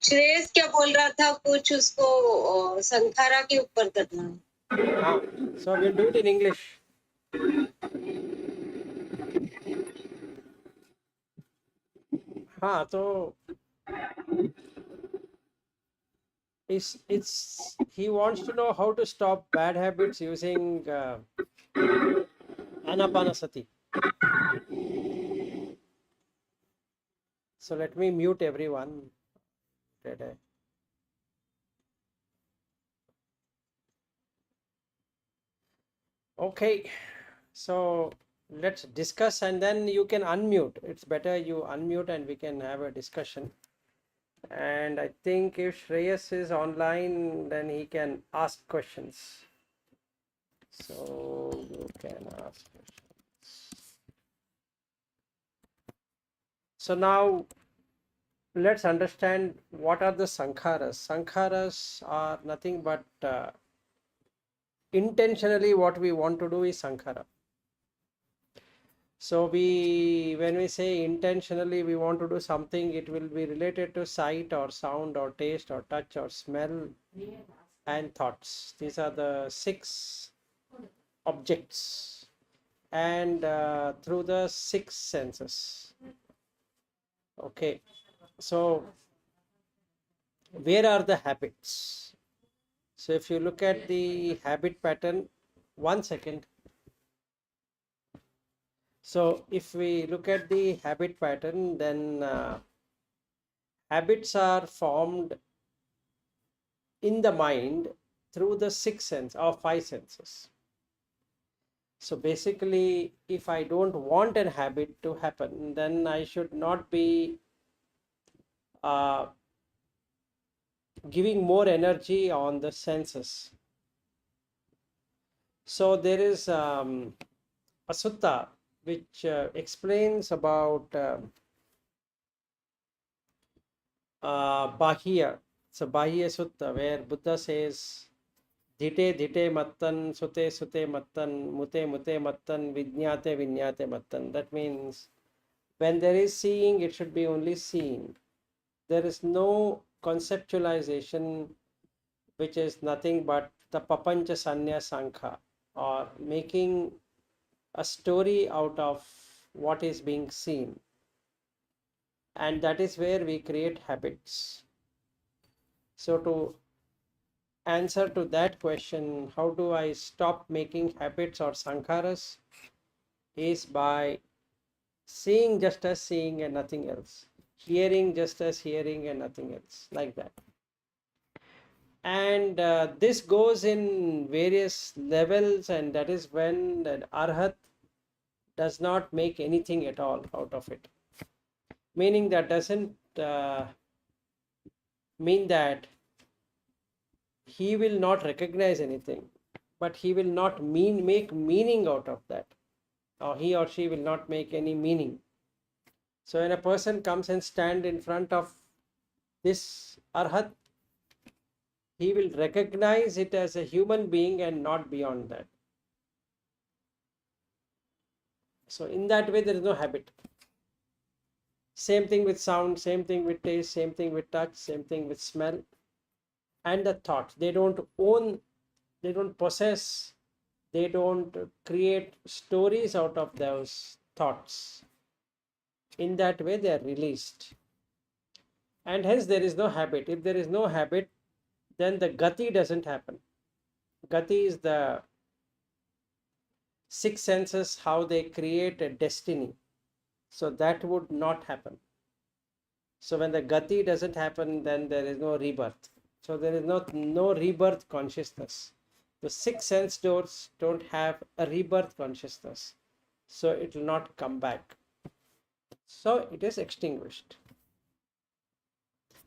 श्रेयस क्या बोल रहा था, कुछ उसको संखारा के ऊपर करना। So we'll do it in English. हाँ, तो it's he wants to know how to stop bad habits using Anapanasati. So let me mute everyone today. Okay, so let's discuss, and then you can unmute. It's better you unmute and we can have a discussion. And I think if Shreyas is online, then he can ask questions. So you can ask questions. So now let's understand what are the sankharas. Sankharas are nothing but intentionally what we want to do is sankhara. So when we say intentionally we want to do something, it will be related to sight or sound or taste or touch or smell and thoughts. These are the 6 objects, and through the 6 senses. Okay, so where are the habits? So if you look at the habit pattern, 1 second. So if we look at the habit pattern, then habits are formed in the mind through the 6 senses or 5 senses. So basically, if I don't want a habit to happen, then I should not be giving more energy on the senses. So there is a sutta which explains about Bahya. It's a Bahya Sutta where Buddha says, Dhite dhite mattan, sute sute mattan, mute mute mattan, vinyate vinyate mattan. That means when there is seeing, it should be only seeing. There is no conceptualization, which is nothing but the papancha sanya sankha, or making a story out of what is being seen. And that is where we create habits. So to answer to that question, how do I stop making habits or sankharas, is by seeing just as seeing and nothing else, hearing just as hearing and nothing else, like that. And this goes in various levels, and that is when an arhat does not make anything at all out of it. Meaning that doesn't mean that he will not recognize anything, but he will not make meaning out of that, or he or she will not make any meaning. So when a person comes and stand in front of this arhat, he will recognize it as a human being and not beyond that. So in that way, there is no habit. Same thing with sound, same thing with taste, same thing with touch, same thing with smell. And the thought, they don't own, they don't possess, they don't create stories out of those thoughts. In that way, they are released. And hence, there is no habit. If there is no habit, then the gati doesn't happen. Gati is the 6 senses, how they create a destiny. So that would not happen. So when the gati doesn't happen, then there is no rebirth. So there is no rebirth consciousness. The 6 sense doors don't have a rebirth consciousness. So it will not come back. So it is extinguished.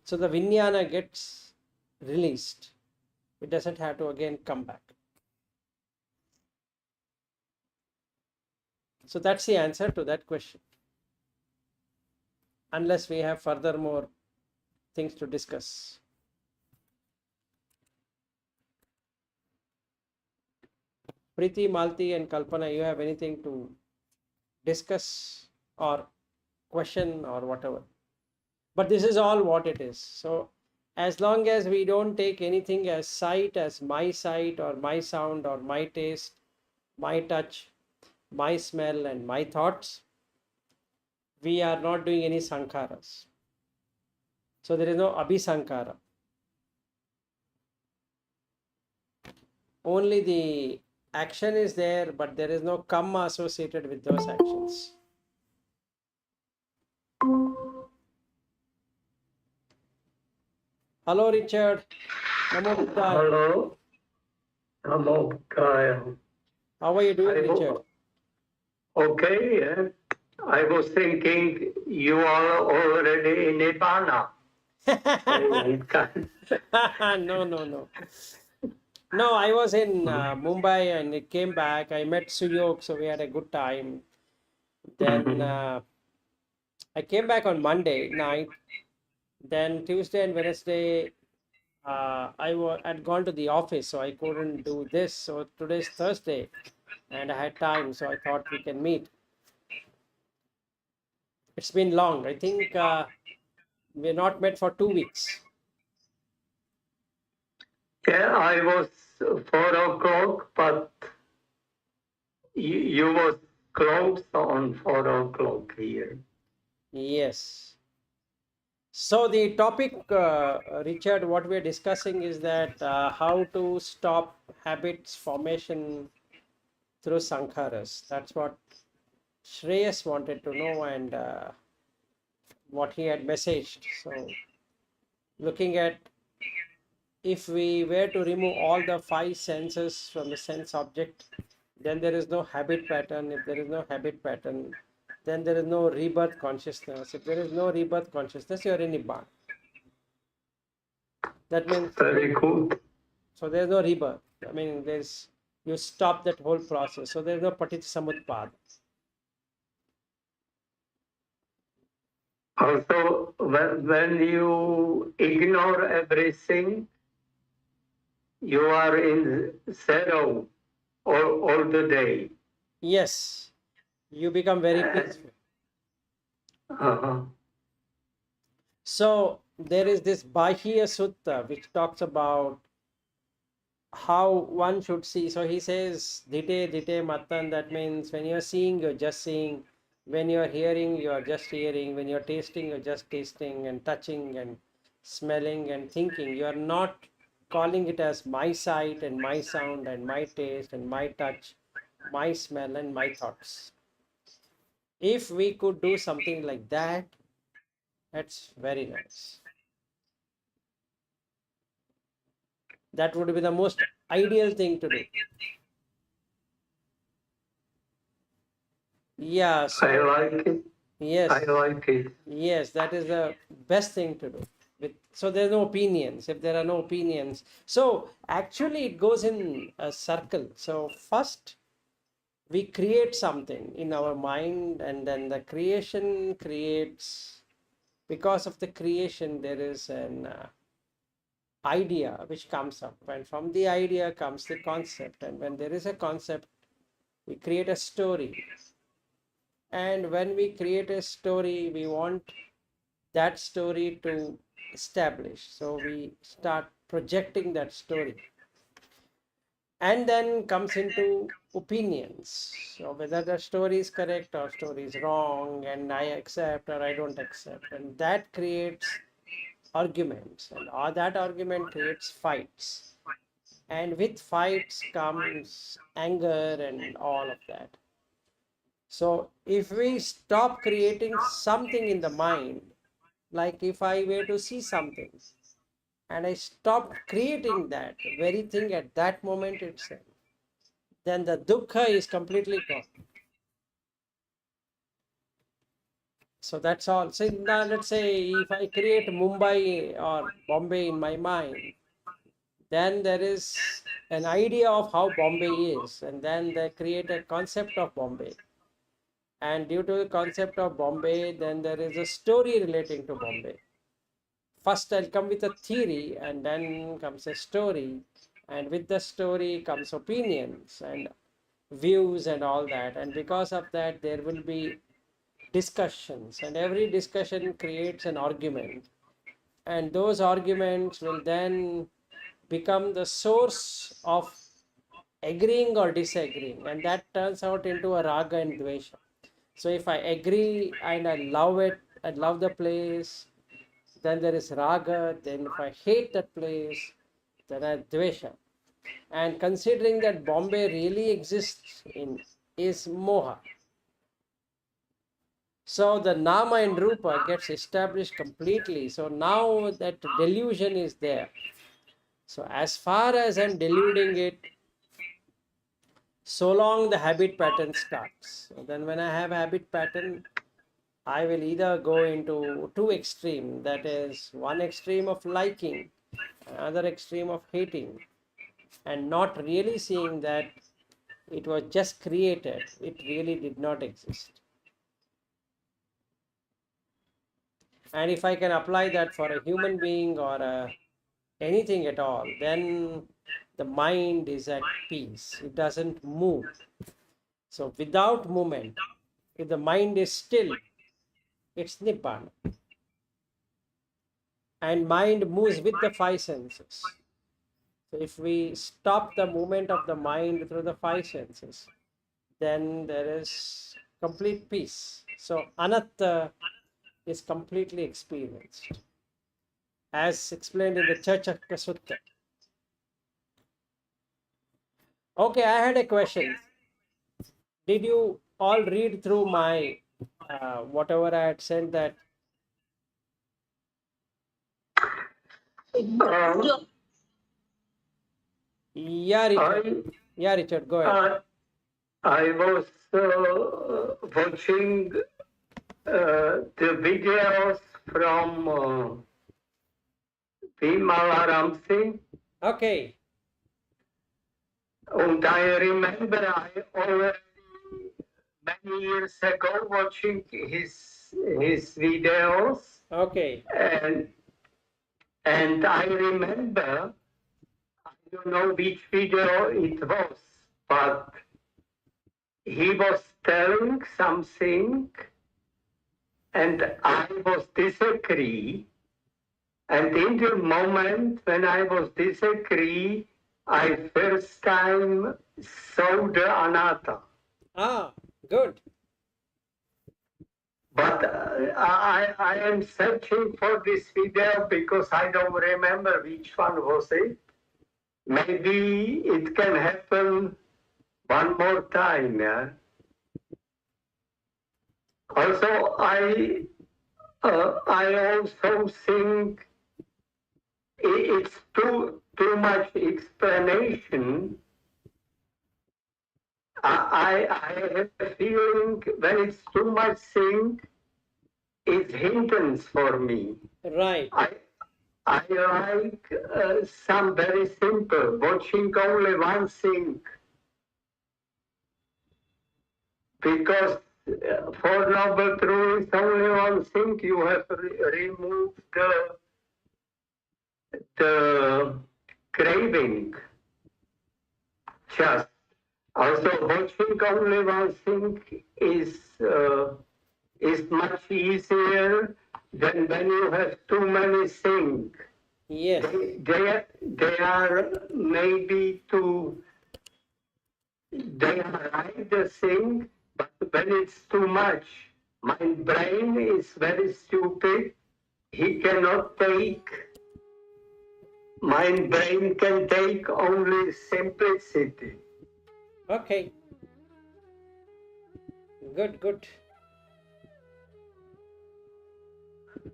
So the vijnana gets released. It doesn't have to again come back. So that's the answer to that question. Unless we have further more things to discuss. Preeti, Malti and Kalpana, you have anything to discuss or question or whatever? But this is all what it is. So As long as we don't take anything as sight, as my sight or my sound or my taste, my touch, my smell and my thoughts, we are not doing any sankharas. So there is no abhisankara. Only the action is there, but there is no karma associated with those actions. Hello, Richard. Namo Buddhaya. Hello, Namo Buddhaya. How are you doing, I Richard? Okay, I was thinking you are already in Nibbana. No. No, I was in Mumbai and I came back. I met Suyog, so we had a good time. Then I came back on Monday night. Then Tuesday and Wednesday, had gone to the office, so I couldn't do this. So today's Thursday, and I had time, so I thought we can meet. It's been long. I think we're not met for 2 weeks. Yeah, I was 4 o'clock, but you was close on 4 o'clock here. Yes. So the topic, Richard, what we're discussing is that how to stop habits formation through sankharas. That's what Shreyas wanted to know and what he had messaged. So looking at if we were to remove all the 5 senses from the sense object, then there is no habit pattern. If there is no habit pattern, then there is no rebirth consciousness. If there is no rebirth consciousness, you are in Nibbana. That means Very good. so there's no rebirth. I mean, you stop that whole process. So there's no paticca. Also, when you ignore everything, you are in zero all the day. Yes, you become very peaceful. Uh-huh. So there is this Bahya Sutta which talks about how one should see. So he says, Dite Matan, that means when you're seeing, you're just seeing. When you're hearing, you're just hearing. When you're tasting, you're just tasting, and touching and smelling and thinking. You're not calling it as my sight and my sound and my taste and my touch, my smell and my thoughts. If we could do something like that, that's very nice. That would be the most ideal thing to do. Yeah, I so like it. yes, I like it. yes, that is the best thing to do. So there's no opinions. If there are no opinions, so actually it goes in a circle. So first we create something in our mind, and then the creation creates. Because of the creation, there is an idea which comes up, and from the idea comes the concept. And when there is a concept, we create a story. And when we create a story, we want that story to establish. So we start projecting that story. And then comes into opinions. So whether the story is correct or story is wrong, and I accept or I don't accept. And that creates arguments. And all that argument creates fights. And with fights comes anger and all of that. So if we stop creating something in the mind, like if I were to see something and I stopped creating that very thing at that moment itself, then the dukkha is completely gone. So that's all. So now let's say if I create Mumbai or Bombay in my mind, then there is an idea of how Bombay is, and then they create a concept of Bombay. And due to the concept of Bombay, then there is a story relating to Bombay. First, I'll come with a theory, and then comes a story. And with the story comes opinions and views and all that. And because of that, there will be discussions. And every discussion creates an argument. and those arguments will then become the source of agreeing or disagreeing, and that turns out into a raga and dvesha. So if I agree and I love it, I love the place, then there is raga. Then if I hate that place, then I have dvesha. And considering that Bombay really exists in is moha. So the nama and rupa gets established completely. So now that delusion is there. So as far as I'm deluding it, so long the habit pattern starts. So then when I have habit pattern, I will either go into two extreme, that is one extreme of liking, another extreme of hating, and not really seeing that it was just created, it really did not exist. And if I can apply that for a human being or anything at all, then the mind is at peace, it doesn't move. So without movement, if the mind is still, it's nibbana. And mind moves with the five senses. So if we stop the movement of the mind through the five senses, then there is complete peace. So anatta is completely experienced, as explained in the Chachaka Sutta. Okay, I had a question. Did you all read through my whatever I had sent that? Uh, Yeah, Richard. Yeah, Richard, go ahead. I was watching the videos from Vimala Singh, Okay. and I remember I already many years ago watching his videos, Okay. and I remember, I don't know which video it was, but he was telling something and I was disagree. And in the moment when I was disagree, I first time saw the anatta. Ah, good. But I am searching for this video because I don't remember which one was it. Maybe it can happen one more time. Yeah. Also, I also think it's too much explanation. I have a feeling when it's too much thing, it's hindrance for me. Right. I like some very simple, watching only one thing. Because for Noble Truth is only one thing, you have removed the craving. Just. Also, watching only one thing is much easier than when you have too many things. Yes. They are maybe they are right the thing, but when it's too much, my brain is very stupid. He cannot take. My brain can take only simplicity. Okay. Good.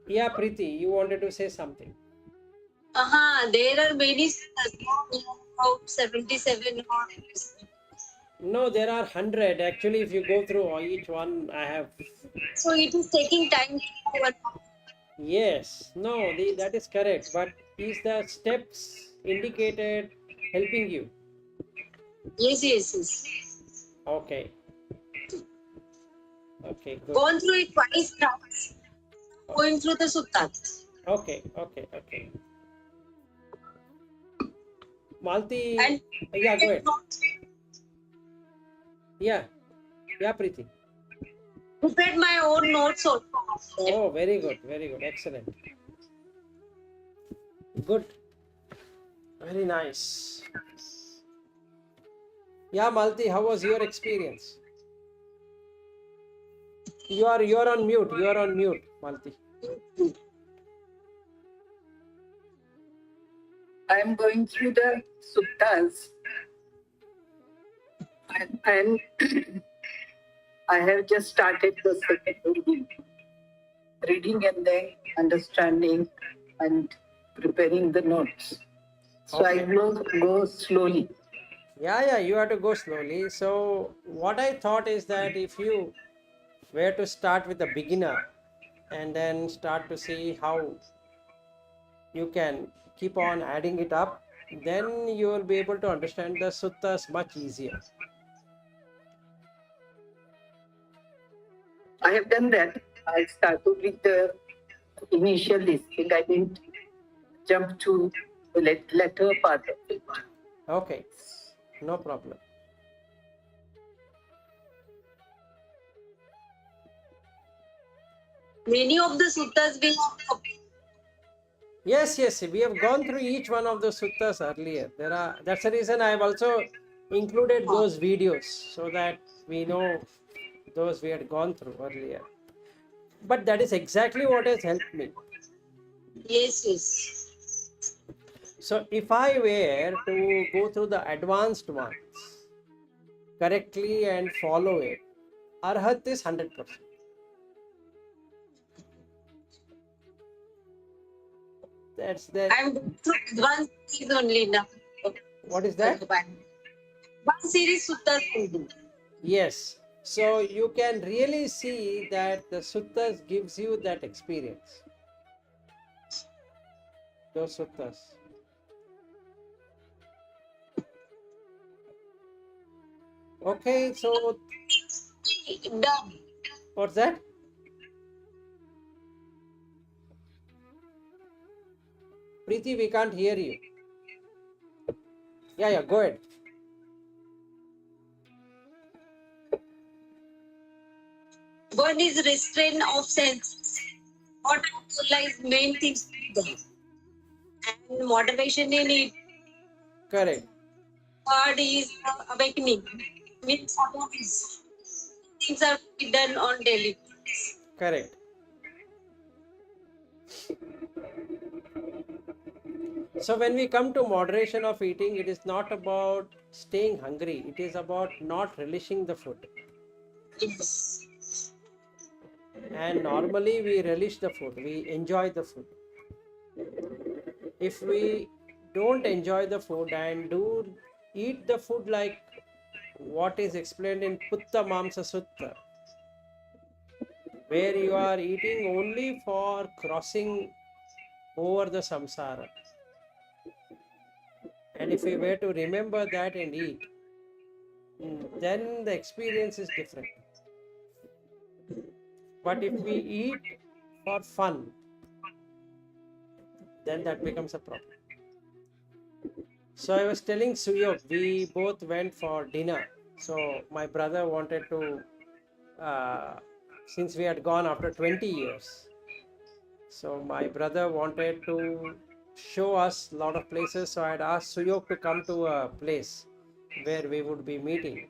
Yeah, Preeti, you wanted to say something. There are many about 77 or No, there are 100. Actually, if you go through each one, I have. so it is taking time. Yes. No, that is correct. But is the steps indicated helping you? Yes. Okay. Okay, good. Gone through it twice now. Going through the sutta. Okay. Malti, And yeah, go ahead. Yeah, Preeti. prepared my own notes also. Oh, very good, excellent. Good. Very nice. Yeah, Malti, how was your experience? You're on mute. You're on mute, Malti. I am going through the suttas, and I have just started the second reading and then understanding and preparing the notes. So I Okay. go slowly. Yeah, you have to go slowly. So what I thought is that if you were to start with a beginner and then start to see how you can keep on adding it up, then you will be able to understand the suttas much easier. I have done that. I started with the initial listing. I didn't jump to the latter part of it. Okay, no problem. Many of the suttas we have. Yes, we have gone through each one of the suttas earlier. That's the reason I have also included those videos so that we know those we had gone through earlier. But that is exactly what has helped me. Yes. So if I were to go through the advanced ones correctly and follow it, Arhat is 100%. That's that. I'm going through one series only now. What is that? One series suttas only. Yes. So you can really see that the suttas gives you that experience. Those suttas. Okay, so Done. what's that? Preeti, we can't hear you. Yeah, go ahead. One is restraint of senses. What I is main things and motivation in it. Correct. Third is awakening. Means about this. Things are done on daily. Correct. So when we come to moderation of eating, it is not about staying hungry. It is about not relishing the food. Yes. And normally we relish the food. We enjoy the food. If we don't enjoy the food and do eat the food like what is explained in Putta Mamsa Sutta, where you are eating only for crossing over the samsara. And if we were to remember that and eat, then the experience is different. But if we eat for fun, then that becomes a problem. So I was telling Suyog, we both went for dinner. So my brother wanted to, since we had gone after 20 years, so my brother wanted to show us a lot of places. So I had asked Suyog to come to a place where we would be meeting.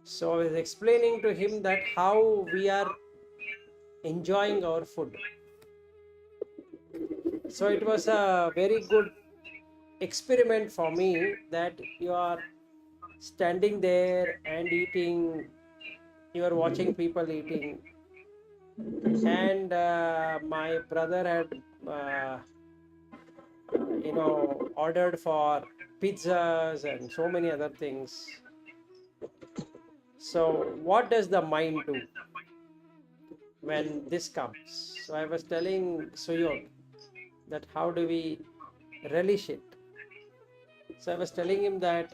So I was explaining to him that how we are enjoying our food. So it was a very good experiment for me that you are standing there and eating, you are watching people eating, and my brother had ordered for pizzas and so many other things. So what does the mind do when this comes? So I was telling Suyog that how do we relish it. So I was telling him that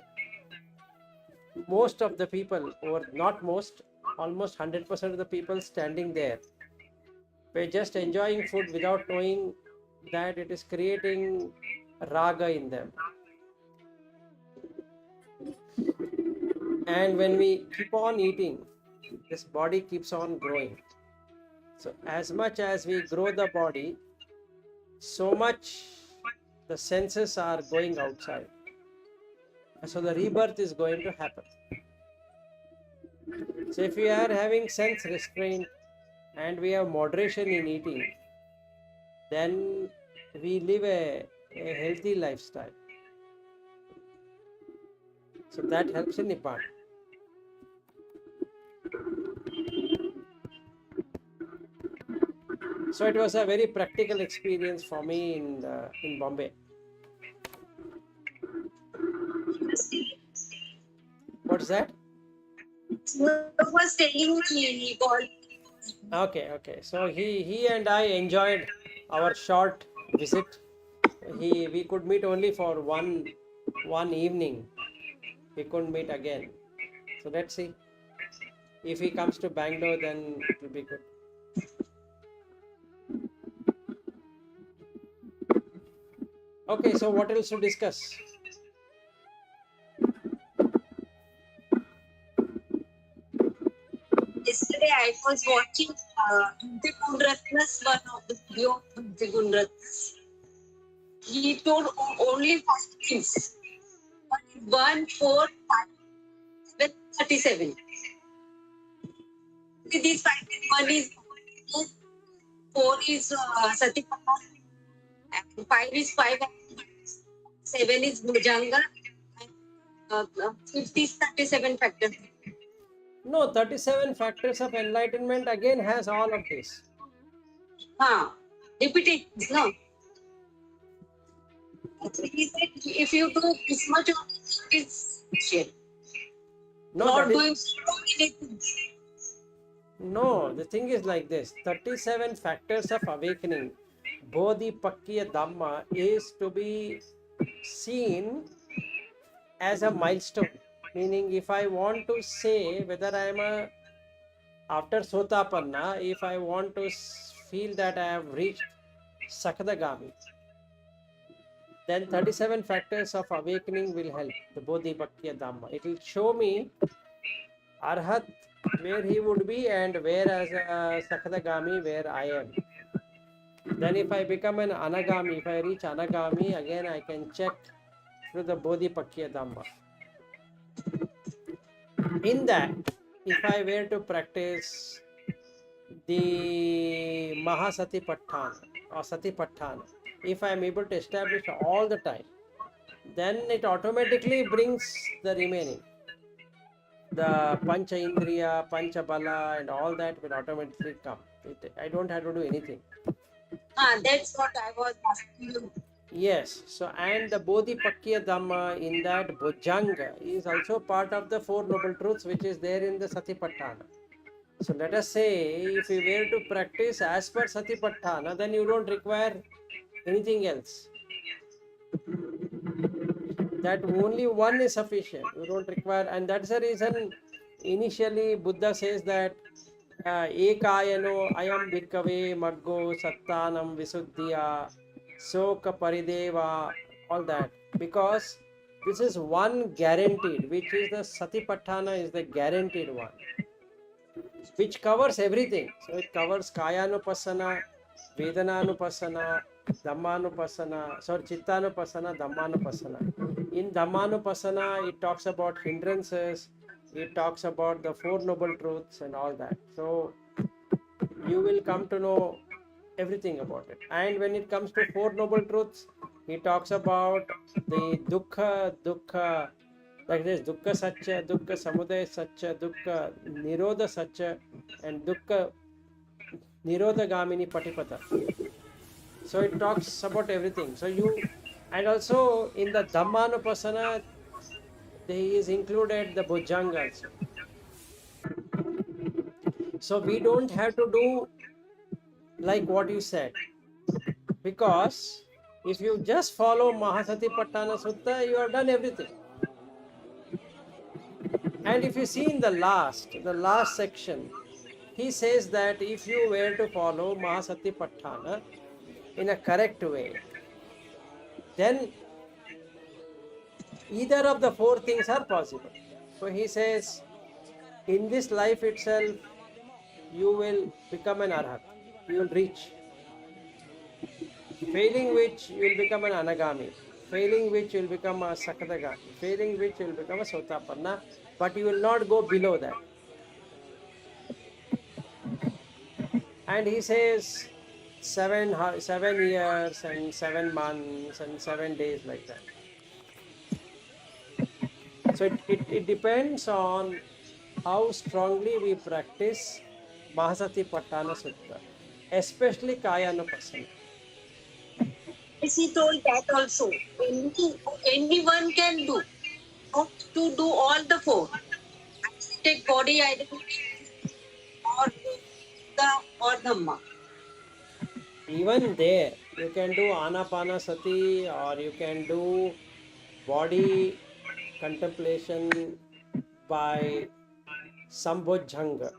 most of the people, or not most, almost 100% of the people standing there were just enjoying food without knowing that it is creating raga in them. And when we keep on eating, this body keeps on growing. So as much as we grow the body, so much the senses are going outside. So the rebirth is going to happen. So if we are having sense restraint and we have moderation in eating, then we live a healthy lifestyle. So that helps in Nibbana. So it was a very practical experience for me in Bombay. What's that? You was telling me he got Okay. So he and I enjoyed our short visit. We could meet only for one evening. We couldn't meet again. So let's see. If he comes to Bangalore, then it will be good. Okay, so what else to discuss? yesterday. I was watching Ratna's one of the video of Ratnas. He told only 5 things. 1, 4, 5, 37. These 5 things, 1 is 4 is Satipatthana, and 5 is 5, 7 is Bhujanga, and 5 is 37 factors. No, 37 factors of enlightenment again has all of this. Repeat it, no. He said if you do this much of it is sufficient. No, Not that doing is, anything. no, the thing is like this. 37 factors of awakening, Bodhipakya Dhamma, is to be seen as a milestone. Meaning, if I want to say whether I am after Sotapanna, if I want to feel that I have reached Sakadagami, then 37 factors of awakening will help, the Bodhipakya Dhamma. It will show me Arhat where he would be and where as a Sakadagami where I am. Then if I become an Anagami, if I reach Anagami, again I can check through the Bodhipakya Dhamma. In that, if I were to practice the Mahasatipatthana or Satipatthana, if I am able to establish all the time, then it automatically brings the remaining. The Pancha Indriya, Pancha Bala and all that will automatically come. I don't have to do anything. That's what I was asking you. Yes, so and the Bodhipakya Dhamma in that Bhujanga is also part of the Four Noble Truths which is there in the Satipatthana. So let us say if you were to practice as per Satipatthana, then you don't require anything else. That only one is sufficient. You don't require, and that's the reason initially Buddha says that Ekayano ayam bhikkhave maggo sattanam visuddhiya soka parideva, all that, because this is one guaranteed, which is the Satipatthana is the guaranteed one, which covers everything. So it covers Kayanupassana, Vedananupassana, Dhammanupassana, Chittanupassana, Dhammanupassana. In Dhammanupassana, it talks about hindrances, it talks about the Four Noble Truths and all that. So you will come to know everything about it. And when it comes to Four Noble Truths, he talks about the dukkha, like this, dukkha satya, dukkha samudaya satya, dukkha nirodha satya, and dukkha nirodha gamini patipata. So it talks about everything. So and also in the Dhammanupassana, there is included the Bhujanga also. So we don't have to do like what you said, because if you just follow Mahasatipatthana Sutta, you have done everything. And if you see in the last section, he says that if you were to follow Mahasatipatthana in a correct way, then either of the four things are possible. So he says, in this life itself, you will become an arhat. You will reach. failing which you will become an anagami, failing which you will become a sakadagami, failing which you will become a sotapanna, but you will not go below that. And he says 7 years and 7 months and 7 days like that. So it depends on how strongly we practice Mahasati Patana Sutta, especially Kayanupasana. As he told that also, anyone can do. Not to do all the four. Take body identity or the or Dhamma. Even there, you can do Anapanasati or you can do body contemplation by Sambhojjhanga.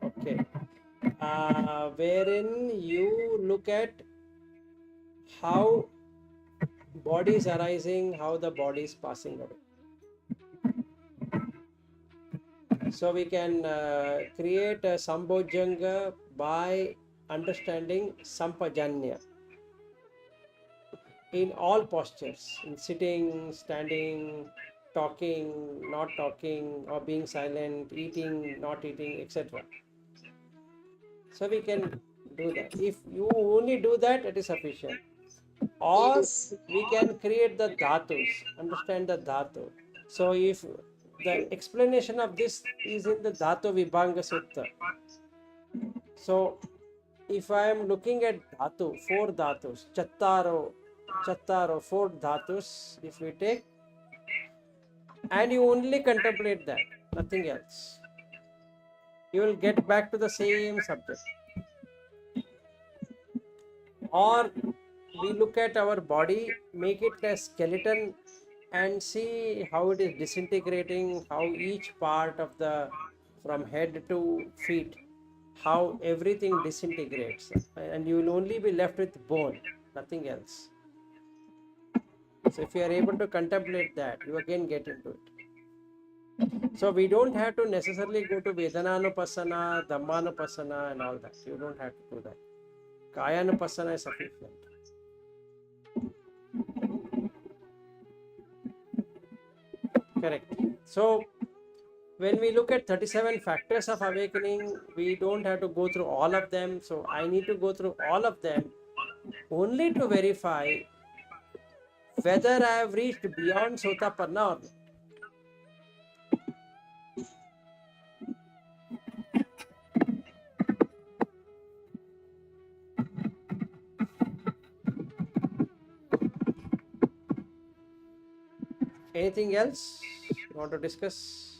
Okay. Wherein you look at how body is arising, how the body is passing away. So we can create a Sambhojjhanga by understanding Sampajanya in all postures, in sitting, standing, talking, not talking, or being silent, eating, not eating, etc. So we can do that. If you only do that, it is sufficient. Or Yes. we can create the dhatus, understand the dhatu. So if the explanation of this is in the Dhatu Vibhanga Sutta. So if I am looking at dhatu, 4 dhatus, chattaro, 4 dhatus, if we take, and you only contemplate that, nothing else, you will get back to the same subject. Or we look at our body, make it a skeleton and see how it is disintegrating, how each part of the, from head to feet, how everything disintegrates, and you will only be left with bone, nothing else. So if you are able to contemplate that, you again get into it. So we don't have to necessarily go to Vedananupasana, Dhammanupasana and all that. You don't have to do that. Kayanupasana is sufficient. Correct. So when we look at 37 factors of awakening, we don't have to go through all of them. So I need to go through all of them only to verify whether I have reached beyond Sotapanna or not. Anything else you want to discuss?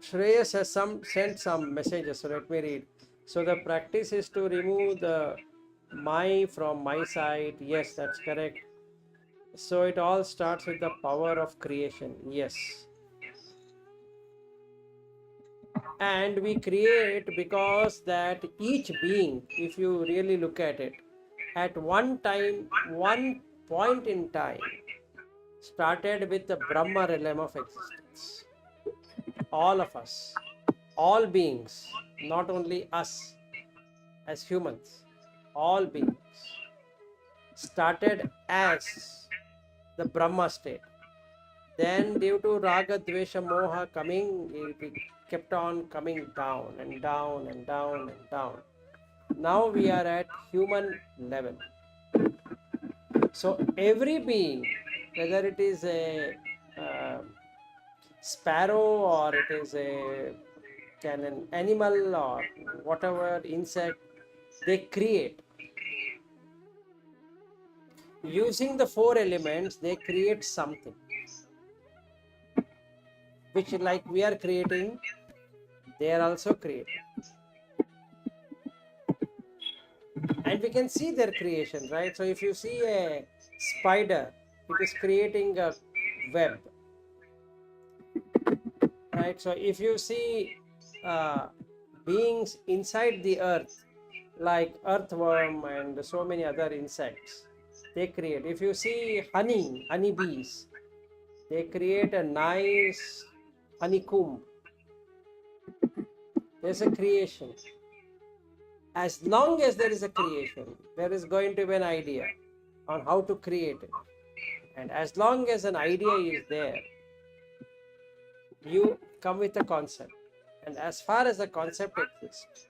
Shreyas has sent some messages, so let me read. So the practice is to remove the my from my side. Yes, that's correct. So it all starts with the power of creation. Yes. And we create because that each being, if you really look at it, at one time, one point in time, started with the Brahma realm of existence. All of us, all beings, not only us as humans, all beings started as the Brahma state. Then due to Raga, Dvesha, Moha coming, it kept on coming down and down and down and down. Now we are at human level. So every being, whether it is a sparrow or it is an animal or whatever insect, they create. Using the 4 elements, they create something. Which, like we are creating, they are also creating. And we can see their creation, right? So if you see a spider, it is creating a web, right? So if you see beings inside the earth, like earthworm and so many other insects, they create. If you see honeybees, They create a nice honeycomb. There's a creation. As long as there is a creation, there is going to be an idea on how to create it. And as long as an idea is there, you come with a concept. And as far as the concept exists,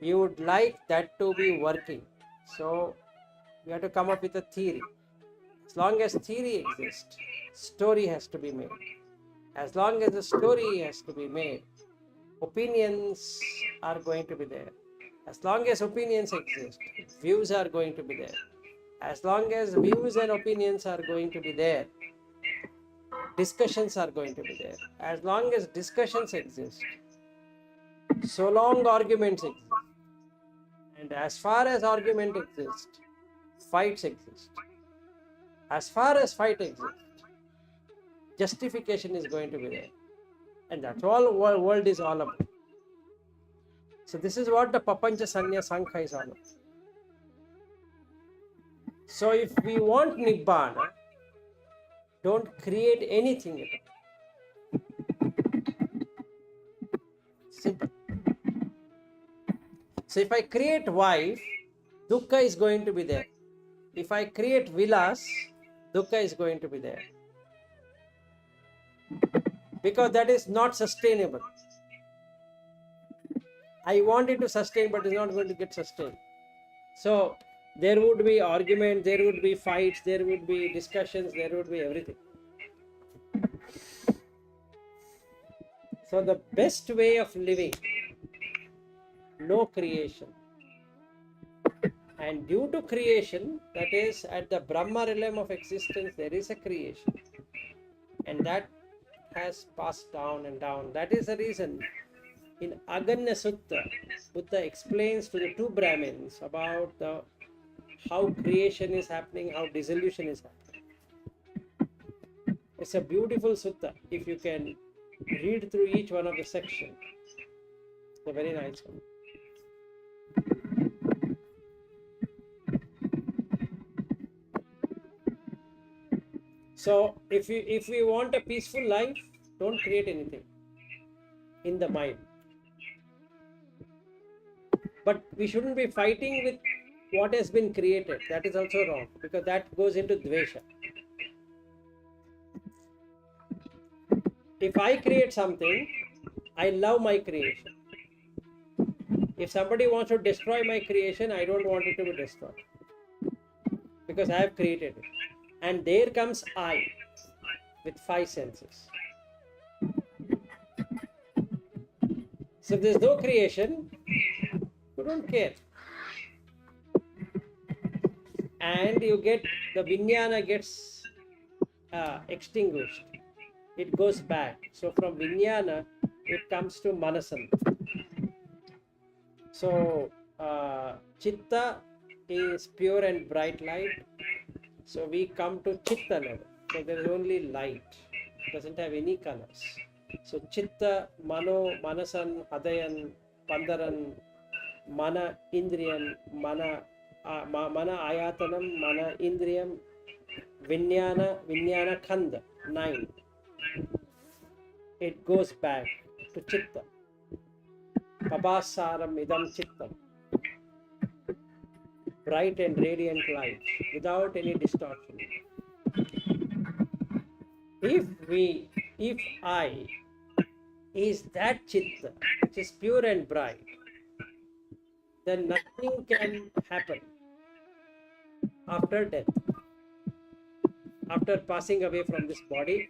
you would like that to be working. So you have to come up with a theory. As long as theory exists, story has to be made. As long as the story has to be made, opinions are going to be there. As long as opinions exist, views are going to be there. As long as views and opinions are going to be there, discussions are going to be there. As long as discussions exist, so long arguments exist. And as far as argument exists, fights exist. As far as fight exists, justification is going to be there. And that's all world is all about. So this is what the Papancha Sanya Sankha is all about. So if we want Nibbana, don't create anything at all. Simple. So if I create wife, dukkha is going to be there. If I create vilas, dukkha is going to be there. Because that is not sustainable. I want it to sustain, but it's not going to get sustained. So there would be argument, there would be fights, there would be discussions, there would be everything. So the best way of living, no creation. And due to creation, that is at the Brahma realm of existence, there is a creation. And that has passed down and down. That is the reason in Aganya Sutta, Buddha explains to the two Brahmins about how creation is happening, how dissolution is happening. It's a beautiful sutta. If you can read through each one of the sections, it's a very nice one. So if we want a peaceful life, don't create anything in the mind. But we shouldn't be fighting with what has been created. That is also wrong, because that goes into dvesha. If I create something, I love my creation. If somebody wants to destroy my creation, I don't want it to be destroyed, because I have created it. And there comes I with 5 senses. So if there's no creation, you don't care. And you get, the vijnana gets extinguished. It goes back. So from vijnana, it comes to manasam. So chitta is pure and bright light. So we come to chitta level. So there is only light. It doesn't have any colors. So chitta, mano, manasan, hadayan, pandaran, mana, indriyan, mana ayatanam, mana, indriyam, vijnana khanda, 9. It goes back to chitta. Pabasaram idam chittam. Bright and radiant light without any distortion. If I is that chitta, which is pure and bright, then nothing can happen after death. After passing away from this body,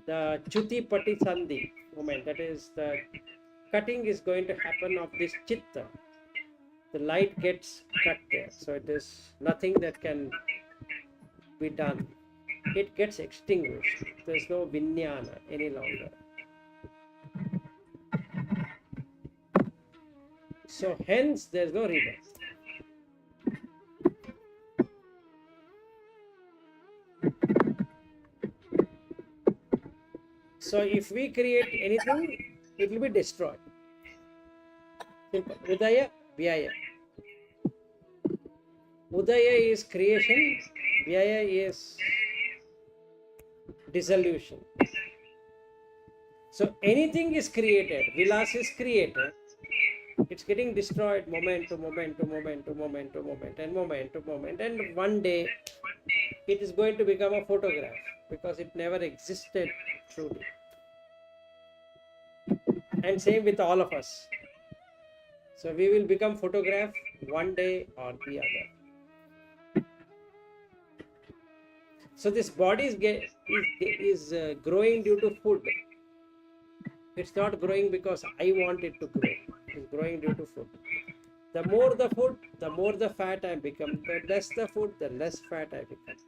the Chuti Pati Sandhi moment, that is the cutting is going to happen of this chitta. The light gets cut there. So it is nothing that can be done. It gets extinguished. There is no vijnana any longer. So hence there is no rebirth. So if we create anything, it will be destroyed. Simple. Udaya, Vyaya. Udaya is creation, Vyaya is dissolution. So anything is created, vilas is created, it's getting destroyed moment to moment to moment to moment to moment and moment to moment, and one day it is going to become a photograph because it never existed truly. And same with all of us. So we will become photograph one day or the other. So this body is growing due to food. It's not growing because I want it to grow. It's growing due to food. The more the food, the more the fat I become. The less the food, the less fat I become.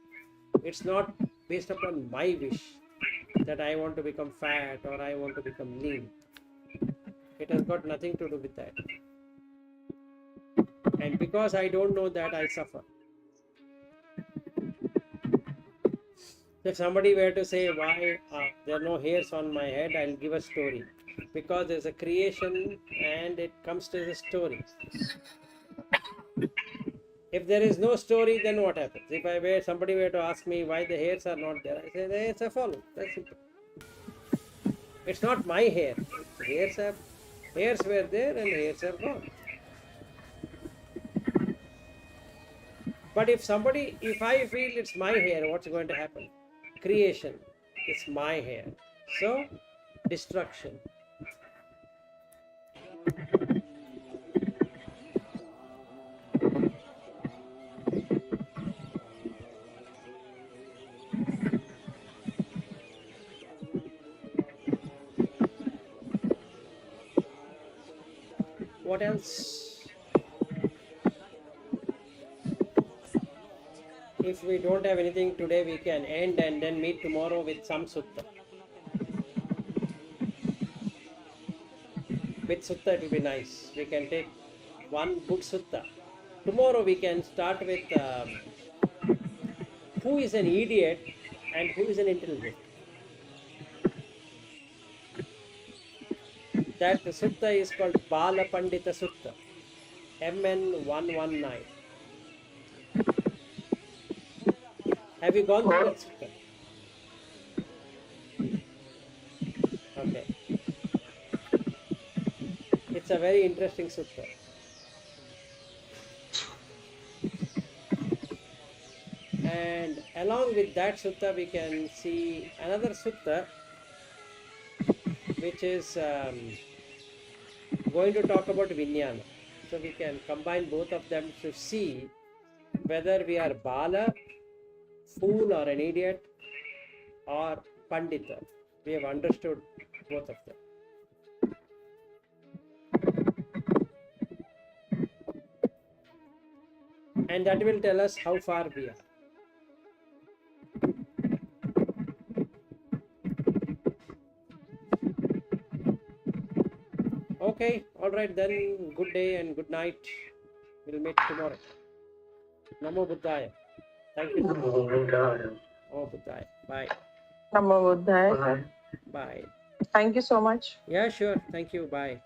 It's not based upon my wish that I want to become fat or I want to become lean. It has got nothing to do with that. And because I don't know that, I suffer. If somebody were to say why there are no hairs on my head, I'll give a story. Because there's a creation and it comes to the story. If there is no story, then what happens? If somebody were to ask me why the hairs are not there, I say the hairs have fallen. That's simple. It's not my hair. Hairs were there and hairs are gone. But if I feel it's my hair, what's going to happen? Creation. It's my hair. So, destruction. What else? If we don't have anything today, we can end and then meet tomorrow with some sutta. With sutta, it will be nice. We can take one good sutta. Tomorrow we can start with who is an idiot and who is an intelligent. That sutta is called Bala Pandita Sutta, MN 119. Have you gone through that sutta? Okay. It's a very interesting sutta. And along with that sutta, we can see another sutta which is going to talk about Vijnana. So we can combine both of them to see whether we are Bala, fool or an idiot, or Pandita. We have understood both of them. And that will tell us how far we are. Okay, all right then. Good day and good night. We'll meet tomorrow. Namo Buddhaya. Thank you. Namo Buddhaya. Bye. Namo Buddhaya. Bye. Bye. Thank you so much. Yeah, sure. Thank you. Bye.